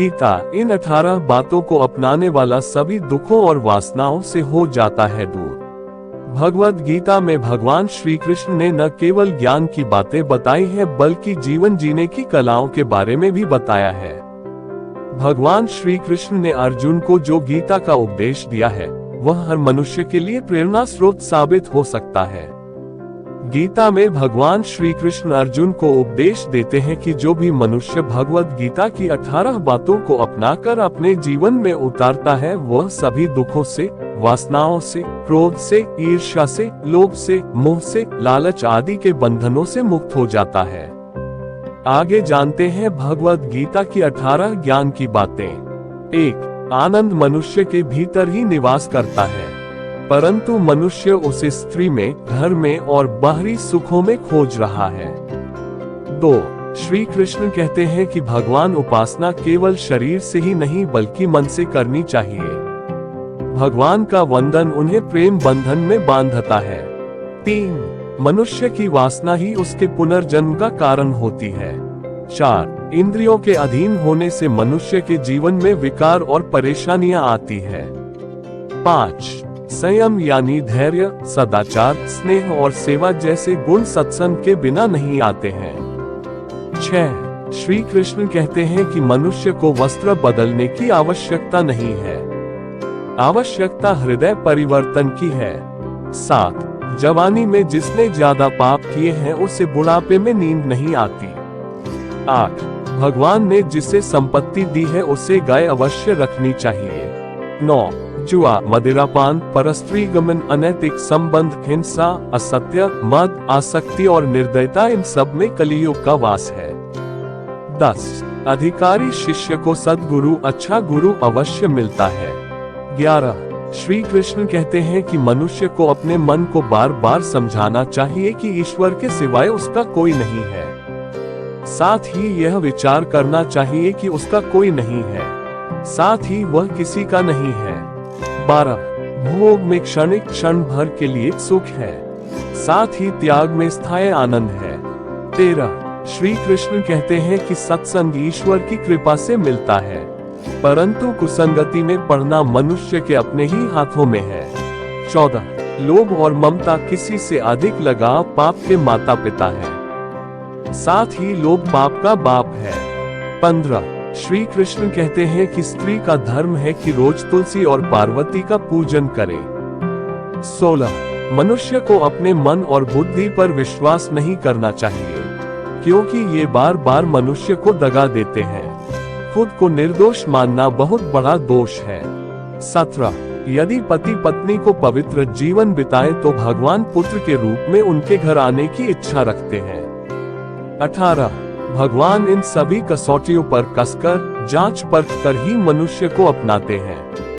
गीता इन 18 बातों को अपनाने वाला सभी दुखों और वासनाओं से हो जाता है दूर। भगवद गीता में भगवान श्री कृष्ण ने न केवल ज्ञान की बातें बताई हैं बल्कि जीवन जीने की कलाओं के बारे में भी बताया है। भगवान श्री कृष्ण ने अर्जुन को जो गीता का उपदेश दिया है वह हर मनुष्य के लिए प्रेरणा स्रोत साबित हो सकता है। गीता में भगवान श्री कृष्ण अर्जुन को उपदेश देते हैं कि जो भी मनुष्य भगवद गीता की 18 बातों को अपनाकर अपने जीवन में उतारता है वह सभी दुखों से, वासनाओं से, क्रोध से, ईर्ष्या से, लोभ से, मोह से, लालच आदि के बंधनों से मुक्त हो जाता है। आगे जानते हैं भगवद गीता की 18 ज्ञान की बातें। 1. आनंद मनुष्य के भीतर ही निवास करता है, परंतु मनुष्य उसे स्त्री में, घर में और बाहरी सुखों में खोज रहा है। 2. श्री कृष्ण कहते हैं कि भगवान उपासना केवल शरीर से ही नहीं बल्कि मन से करनी चाहिए। भगवान का वंदन उन्हें प्रेम बंधन में बांधता है। 3. मनुष्य की वासना ही उसके पुनर्जन्म का कारण होती है। 4. इंद्रियों के अधीन होने से मनुष्य के जीवन में विकार और परेशानियां आती है। 5. संयम यानी धैर्य, सदाचार, स्नेह और सेवा जैसे गुण सत्संग के बिना नहीं आते हैं। 6. श्री कृष्ण कहते हैं कि मनुष्य को वस्त्र बदलने की आवश्यकता नहीं है, आवश्यकता हृदय परिवर्तन की है। 7. जवानी में जिसने ज्यादा पाप किए हैं उसे बुढ़ापे में नींद नहीं आती। 8. भगवान ने जिसे संपत्ति दी है उसे गाय अवश्य रखनी चाहिए। 9. जुआ, मदिरापान, परस्त्री गमन, अनैतिक संबंध, हिंसा, असत्य, मद, आसक्ति और निर्दयता इन सब में कलियुग का वास है। 10. अधिकारी शिष्य को सद्गुरु, अच्छा गुरु अवश्य मिलता है। 11. श्री कृष्ण कहते हैं कि मनुष्य को अपने मन को बार बार समझाना चाहिए कि ईश्वर के सिवाय उसका कोई नहीं है। साथ ही यह विचार करना चाहिए कि उसका कोई नहीं है, साथ ही वह किसी का नहीं है। 12. भोग में क्षणिक क्षण भर के लिए सुख है, साथ ही त्याग में स्थायी आनंद है। 13. श्री कृष्ण कहते हैं कि सत्संग ईश्वर की कृपा से मिलता है, परंतु कुसंगति में पड़ना मनुष्य के अपने ही हाथों में है। 14. लोभ और ममता किसी से अधिक लगाव पाप के माता पिता है, साथ ही लोभ पाप का बाप है। 15. श्री कृष्ण कहते हैं कि स्त्री का धर्म है कि रोज तुलसी और पार्वती का पूजन करे। 16. मनुष्य को अपने मन और बुद्धि पर विश्वास नहीं करना चाहिए, क्योंकि ये बार बार मनुष्य को दगा देते हैं। खुद को निर्दोष मानना बहुत बड़ा दोष है। 17. यदि पति पत्नी को पवित्र जीवन बिताए तो भगवान पुत्र के रूप में उनके घर आने की इच्छा रखते हैं। 18. भगवान इन सभी कसौटियों पर कसकर, जांच परख कर ही मनुष्य को अपनाते हैं।